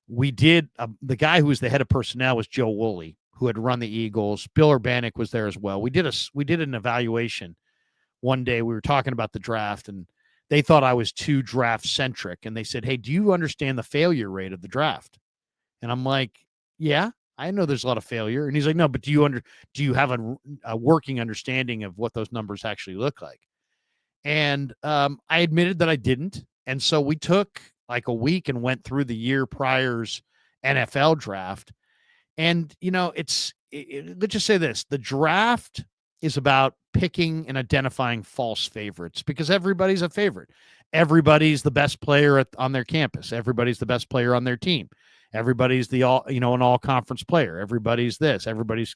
Speaker 1: we did, the guy who was the head of personnel was Joe Woolley, who had run the Eagles. Bill Urbanek was there as well. We did an evaluation one day. We were talking about the draft and they thought I was too draft centric. And they said, hey, do you understand the failure rate of the draft? And I'm like, yeah, I know there's a lot of failure. And he's like, no, but do you have a working understanding of what those numbers actually look like? And I admitted that I didn't. And so we took like a week and went through the year prior's NFL draft. And, let's just say this. The draft is about picking and identifying false favorites because everybody's a favorite. Everybody's the best player on their campus. Everybody's the best player on their team. Everybody's the an all conference player. Everybody's this. Everybody's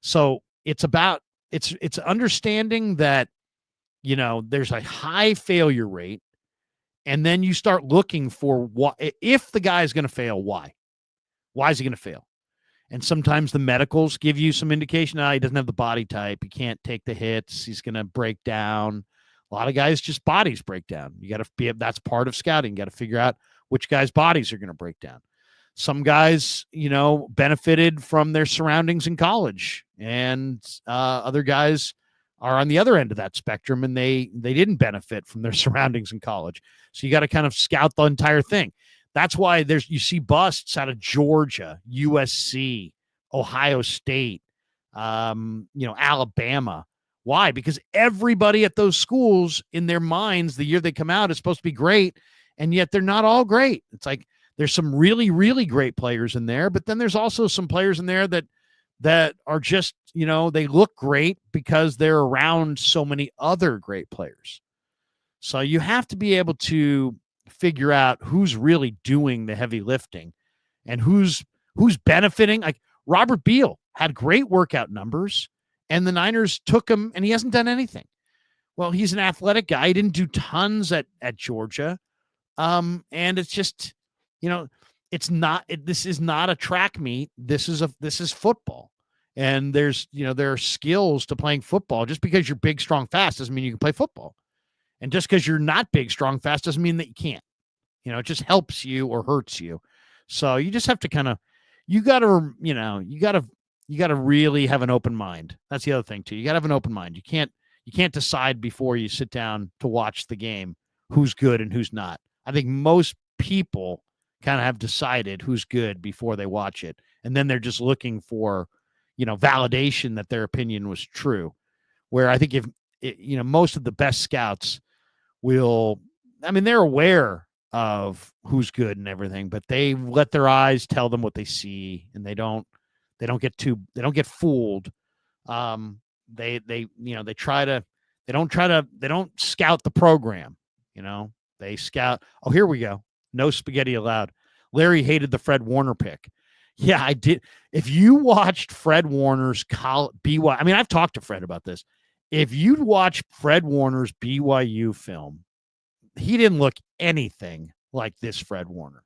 Speaker 1: So it's understanding that there's a high failure rate, and then you start looking for what if the guy is going to fail. Why is he going to fail? And sometimes the medicals give you some indication. He doesn't have the body type. He can't take the hits. He's going to break down. A lot of guys just bodies break down. You got to be, that's part of scouting. You got to figure out which guys' bodies are going to break down. Some guys, benefited from their surroundings in college, and other guys are on the other end of that spectrum, and they didn't benefit from their surroundings in college. So you got to kind of scout the entire thing. That's why you see busts out of Georgia, USC, Ohio State, Alabama. Why? Because everybody at those schools, in their minds, the year they come out is supposed to be great, and yet they're not all great. It's like there's some really, really great players in there, but then there's also some players in there that are just, they look great because they're around so many other great players. So you have to be able to figure out who's really doing the heavy lifting and who's benefiting. Like Robert Beal had great workout numbers, and the Niners took him, and he hasn't done anything. Well, he's an athletic guy. He didn't do tons at Georgia. And it's just, this is not a track meet. This is football. And there are skills to playing football. Just because you're big, strong, fast doesn't mean you can play football. And just because you're not big, strong, fast doesn't mean that you can't. It just helps you or hurts you. So you just have to you got to really have an open mind. That's the other thing too. You got to have an open mind. You can't decide before you sit down to watch the game who's good and who's not. I think most people kind of have decided who's good before they watch it. And then they're just looking for, validation that their opinion was true. Where I think most of the best scouts they're aware of who's good and everything, but they let their eyes tell them what they see, and they don't get fooled. They don't scout the program, they scout. Oh, here we go. No spaghetti allowed. Larry hated the Fred Warner pick. Yeah, I did. If you watched Fred Warner's BYU, I've talked to Fred about this. If you'd watch Fred Warner's BYU film, he didn't look anything like this Fred Warner.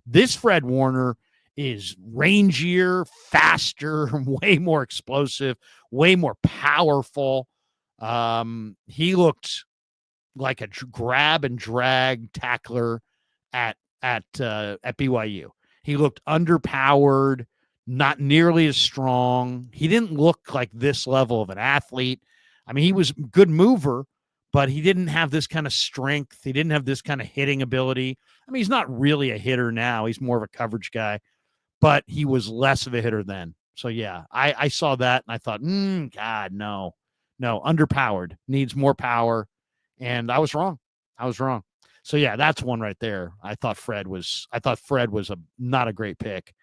Speaker 1: This Fred Warner is rangier, faster, way more explosive, way more powerful. He looked like a grab and drag tackler at BYU. He looked underpowered, not nearly as strong. He didn't look like this level of an athlete. He was a good mover, but he didn't have this kind of strength. He didn't have this kind of hitting ability. He's not really a hitter now. He's more of a coverage guy, but he was less of a hitter then. So, yeah, I saw that, and I thought, God, no, underpowered, needs more power. And I was wrong. So, yeah, that's one right there. I thought Fred was not a great pick.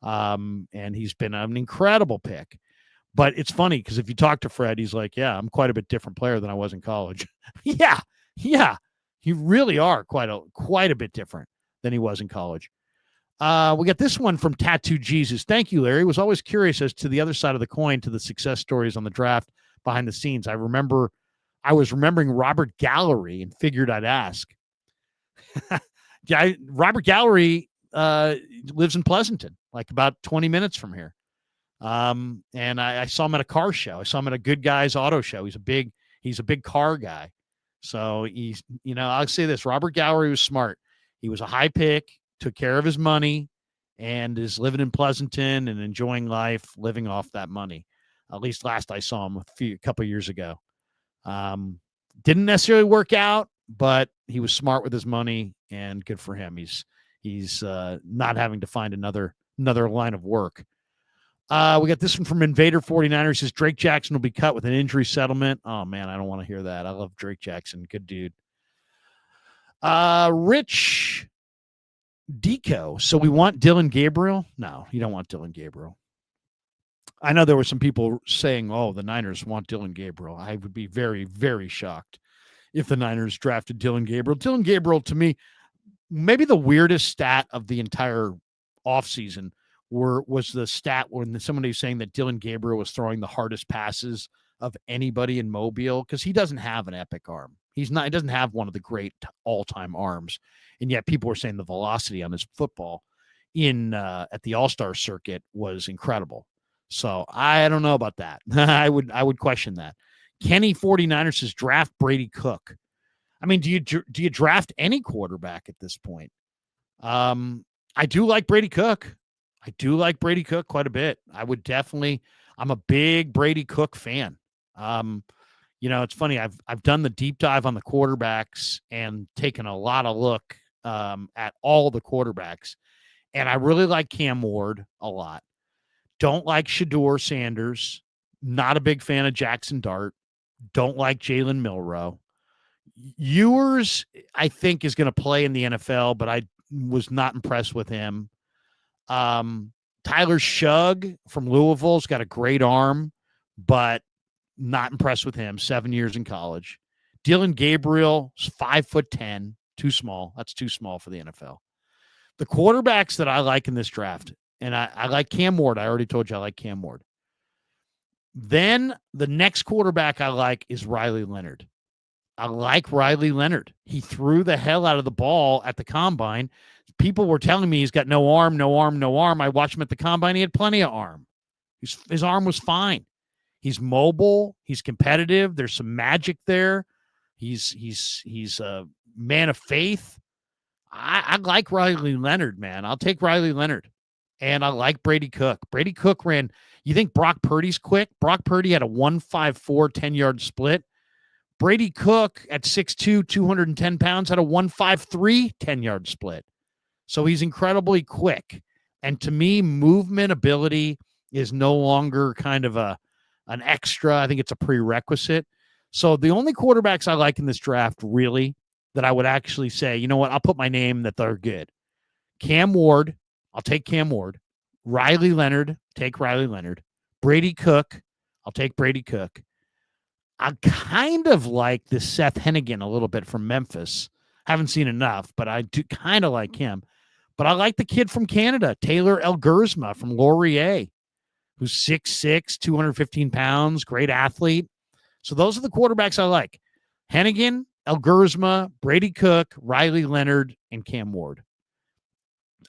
Speaker 1: And he's been an incredible pick. But it's funny because if you talk to Fred, he's like, yeah, I'm quite a bit different player than I was in college. Yeah. You really are quite a bit different than he was in college. We got this one from Tattoo Jesus. Thank you, Larry. Was always curious as to the other side of the coin to the success stories on the draft behind the scenes. I was remembering Robert Gallery and figured I'd ask. Yeah, Robert Gallery lives in Pleasanton, like about 20 minutes from here. And I saw him at a car show. I saw him at a Good Guys auto show. He's a big car guy. So he's, I'll say this, Robert Gallery was smart. He was a high pick, took care of his money, and is living in Pleasanton and enjoying life, living off that money. At least last I saw him a couple of years ago. Didn't necessarily work out, but he was smart with his money, and good for him. He's not having to find another line of work. We got this one from Invader 49er. He says Drake Jackson will be cut with an injury settlement. Oh, man, I don't want to hear that. I love Drake Jackson. Good dude. Rich Deco. So we want Dylan Gabriel? No, you don't want Dylan Gabriel. I know there were some people saying, oh, the Niners want Dylan Gabriel. I would be very, very shocked if the Niners drafted Dylan Gabriel. Dylan Gabriel, to me, maybe the weirdest stat of the entire offseason was the stat when somebody was saying that Dylan Gabriel was throwing the hardest passes of anybody in Mobile because he doesn't have an epic arm. He doesn't have one of the great all-time arms. And yet people were saying the velocity on his football at the All-Star circuit was incredible. So I don't know about that. I would question that. Kenny 49ers says draft Brady Cook. I mean, do you draft any quarterback at this point? I do like Brady Cook. I do like Brady Cook quite a bit. I'm a big Brady Cook fan. It's funny. I've done the deep dive on the quarterbacks and taken a lot of look at all the quarterbacks. And I really like Cam Ward a lot. Don't like Shedeur Sanders. Not a big fan of Jackson Dart. Don't like Jalen Milroe. Ewers, I think, is going to play in the NFL, but I was not impressed with him. Tyler Shugg from Louisville's got a great arm, but not impressed with him. 7 years in college. Dylan Gabriel is 5'10", too small. That's too small for the NFL. The quarterbacks that I like in this draft, and I like Cam Ward. I already told you I like Cam Ward. Then the next quarterback I like is Riley Leonard. I like Riley Leonard. He threw the hell out of the ball at the combine. People were telling me he's got no arm, no arm, no arm. I watched him at the combine. He had plenty of arm. His arm was fine. He's mobile. He's competitive. There's some magic there. He's a man of faith. I like Riley Leonard, man. I'll take Riley Leonard. And I like Brady Cook. Brady Cook ran, you think Brock Purdy's quick? Brock Purdy had a 1.54 10-yard split. Brady Cook at 6'2", 210 pounds, had a 1.53 10-yard split. So he's incredibly quick. And to me, movement ability is no longer kind of an extra. I think it's a prerequisite. So the only quarterbacks I like in this draft, really, that I would actually say, you know what, I'll put my name that they're good. Cam Ward, I'll take Cam Ward. Riley Leonard, take Riley Leonard. Brady Cook, I'll take Brady Cook. I kind of like this Seth Hennigan a little bit from Memphis. Haven't seen enough, but I do kind of like him. But I like the kid from Canada, Taylor Elgersma from Laurier, who's 6'6", 215 pounds, great athlete. So those are the quarterbacks I like. Hennigan, Elgersma, Brady Cook, Riley Leonard, and Cam Ward.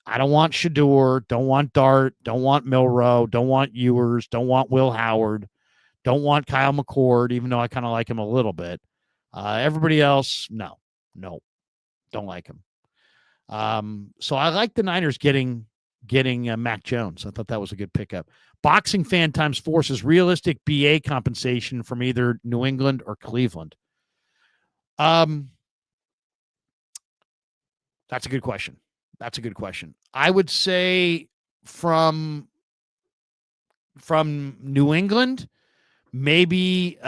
Speaker 1: I don't want Shedeur, don't want Dart, don't want Milroe, don't want Ewers, don't want Will Howard. Don't want Kyle McCord, even though I kind of like him a little bit. Everybody else, no, don't like him. So I like the Niners getting Mac Jones. I thought that was a good pickup. Boxing Fan times 4 says realistic BA compensation from either New England or Cleveland. That's a good question. I would say from New England, maybe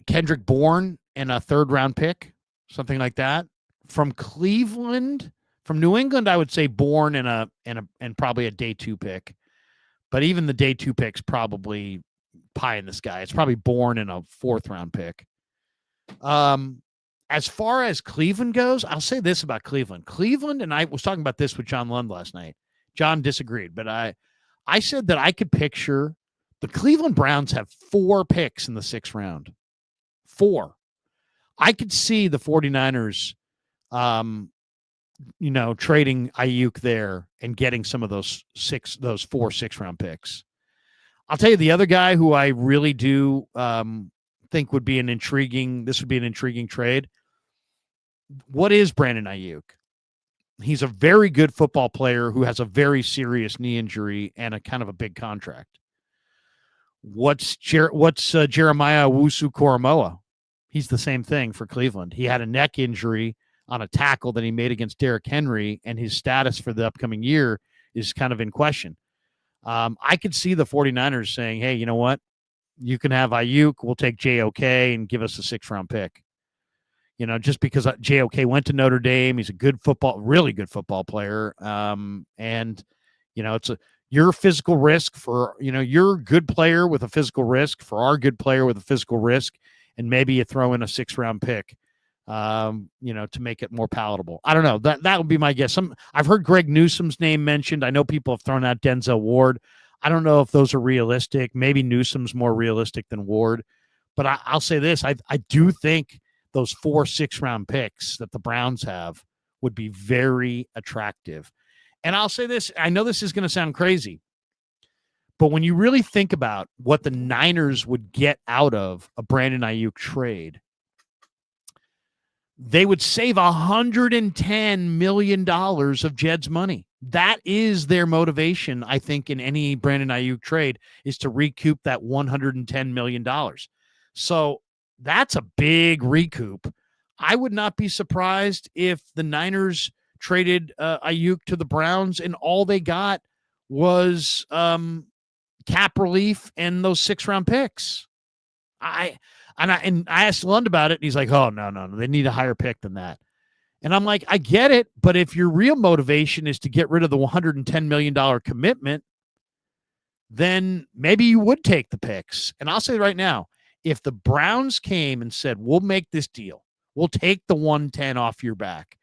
Speaker 1: Kendrick Bourne and a 3rd-round pick, something like that. From Cleveland, from New England, I would say Bourne and probably a day 2 pick. But even the day 2 pick's probably pie in the sky. It's probably Bourne and a 4th-round pick. As far as Cleveland goes, I'll say this about Cleveland. Cleveland, and I was talking about this with John Lund last night. John disagreed, but I said that I could picture the Cleveland Browns have 4 picks in the 6th round. 4. I could see the 49ers, trading Ayuk there and getting some of those 4 6-round picks. I'll tell you the other guy who I really do think would be an intriguing trade. What is Brandon Ayuk? He's a very good football player who has a very serious knee injury and a kind of a big contract. What's Jeremiah Owusu-Koramoah? He's the same thing for Cleveland. He had a neck injury on a tackle that he made against Derrick Henry, and his status for the upcoming year is kind of in question. I could see the 49ers saying, hey, you know what? You can have Ayuk. We'll take JOK and give us a 6th-round pick. Just because JOK went to Notre Dame, he's really good football player. You're a physical risk for, you're a good player with a physical risk for our good player with a physical risk. And maybe you throw in a 6th-round pick to make it more palatable. I don't know. That would be my guess. I've heard Greg Newsome's name mentioned. I know people have thrown out Denzel Ward. I don't know if those are realistic. Maybe Newsome's more realistic than Ward. But I'll say this. I do think those 4 6-round picks that the Browns have would be very attractive. And I'll say this. I know this is going to sound crazy, but when you really think about what the Niners would get out of a Brandon Ayuk trade, they would save $110 million of Jed's money. That is their motivation, I think, in any Brandon Ayuk trade, is to recoup that $110 million. So that's a big recoup. I would not be surprised if the Niners traded Ayuk to the Browns and all they got was cap relief and those 6-round picks. I asked Lund about it, and he's like, "Oh, no, they need a higher pick than that." And I'm like, I get it, but if your real motivation is to get rid of the $110 million commitment, then maybe you would take the picks. And I'll say right now, if the Browns came and said, "We'll make this deal, we'll take the 110 off your back,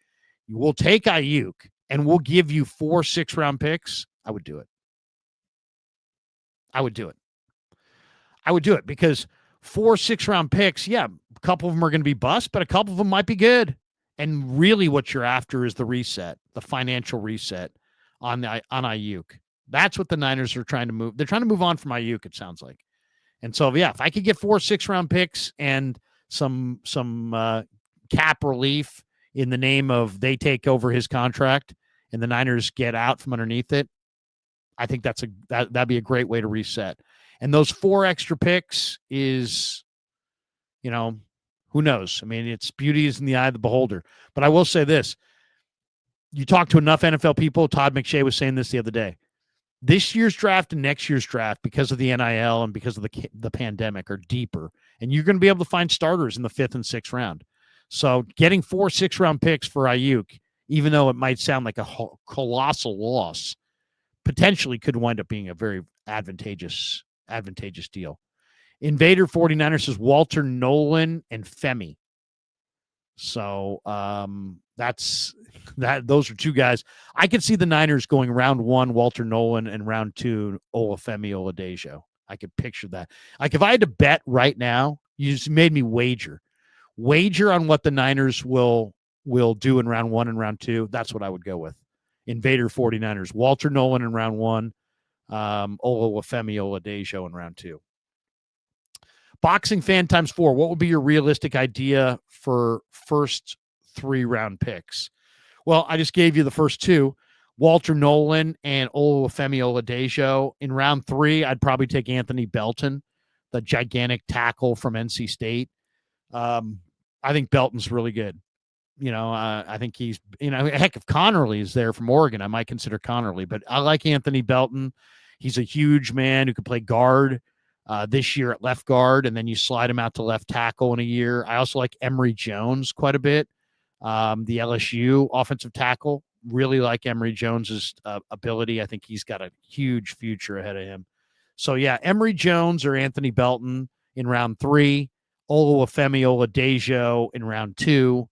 Speaker 1: we'll take Ayuk, and we'll give you 4 6-round picks," I would do it. I would do it because 4 6-round picks, yeah, a couple of them are going to be bust, but a couple of them might be good. And really what you're after is the reset, the financial reset on Ayuk. That's what the Niners are trying to move. They're trying to move on from Ayuk, it sounds like. And so, yeah, if I could get 4 6-round picks and some cap relief in the name of they take over his contract and the Niners get out from underneath it, I think that'd be a great way to reset. And those 4 extra picks is, who knows? I mean, it's beauty is in the eye of the beholder. But I will say this. You talk to enough NFL people, Todd McShay was saying this the other day. This year's draft and next year's draft, because of the NIL and because of the pandemic, are deeper. And you're going to be able to find starters in the 5th and 6th round. So getting 4 6-round picks for Ayuk, even though it might sound like a colossal loss, potentially could wind up being a very advantageous deal. Invader 49ers says Walter Nolan and Femi. So that's that. Those are 2 guys. I could see the Niners going round 1, Walter Nolan, and round 2, Olafemi Oladejo. I could picture that. Like if I had to bet right now, you just made me wager on what the Niners will do in round 1 and round 2. That's what I would go with. Invader 49ers, Walter Nolan in round 1, Olafemi Oladejo in round 2. Boxing fan times 4. What would be your realistic idea for first 3-round picks? Well, I just gave you the first 2, Walter Nolan and Olafemi Oladejo. In round 3, I'd probably take Anthony Belton, the gigantic tackle from NC State. I think Belton's really good. I think he's, heck, if Connerly is there from Oregon, I might consider Connerly, but I like Anthony Belton. He's a huge man who can play guard this year at left guard, and then you slide him out to left tackle in a year. I also like Emory Jones quite a bit, the LSU offensive tackle. Really like Emory Jones's ability. I think he's got a huge future ahead of him. So, yeah, Emory Jones or Anthony Belton in round 3, Olafemi Oladejo in round 2,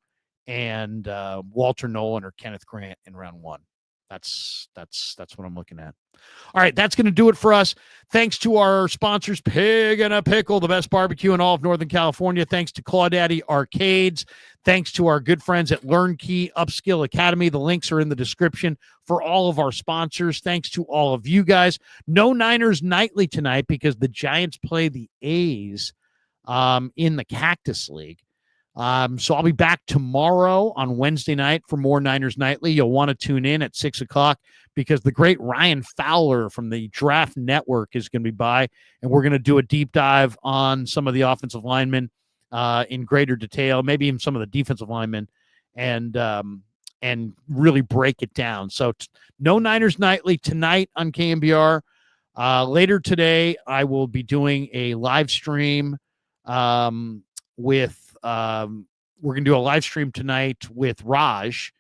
Speaker 1: and Walter Nolan or Kenneth Grant in round 1. That's what I'm looking at. All right, that's going to do it for us. Thanks to our sponsors, Pig and a Pickle, the best barbecue in all of Northern California. Thanks to Claudaddy Arcades. Thanks to our good friends at LearnKey Upskill Academy. The links are in the description for all of our sponsors. Thanks to all of you guys. No Niners Nightly tonight because the Giants play the A's in the Cactus League. So I'll be back tomorrow on Wednesday night for more Niners Nightly. You'll want to tune in at 6 o'clock because the great Ryan Fowler from the Draft Network is going to be by, and we're going to do a deep dive on some of the offensive linemen in greater detail, maybe even some of the defensive linemen, and really break it down. So no Niners Nightly tonight on KMBR. Later today, I will be doing a live stream with we're going to do a live stream tonight with Raj,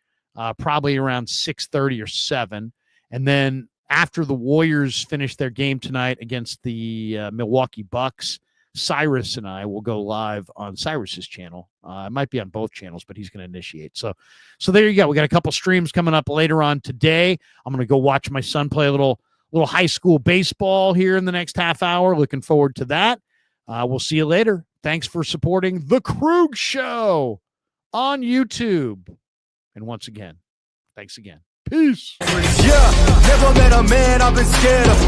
Speaker 1: probably around 6:30 or 7. And then after the Warriors finish their game tonight against the Milwaukee Bucks, Cyrus and I will go live on Cyrus's channel. It might be on both channels, but he's going to initiate. So there you go. We got a couple streams coming up later on today. I'm going to go watch my son play a little high school baseball here in the next half hour. Looking forward to that. We'll see you later. Thanks for supporting The Krug Show on YouTube. And once again, thanks again. Peace.
Speaker 2: Yeah, never met a man I've been scared of.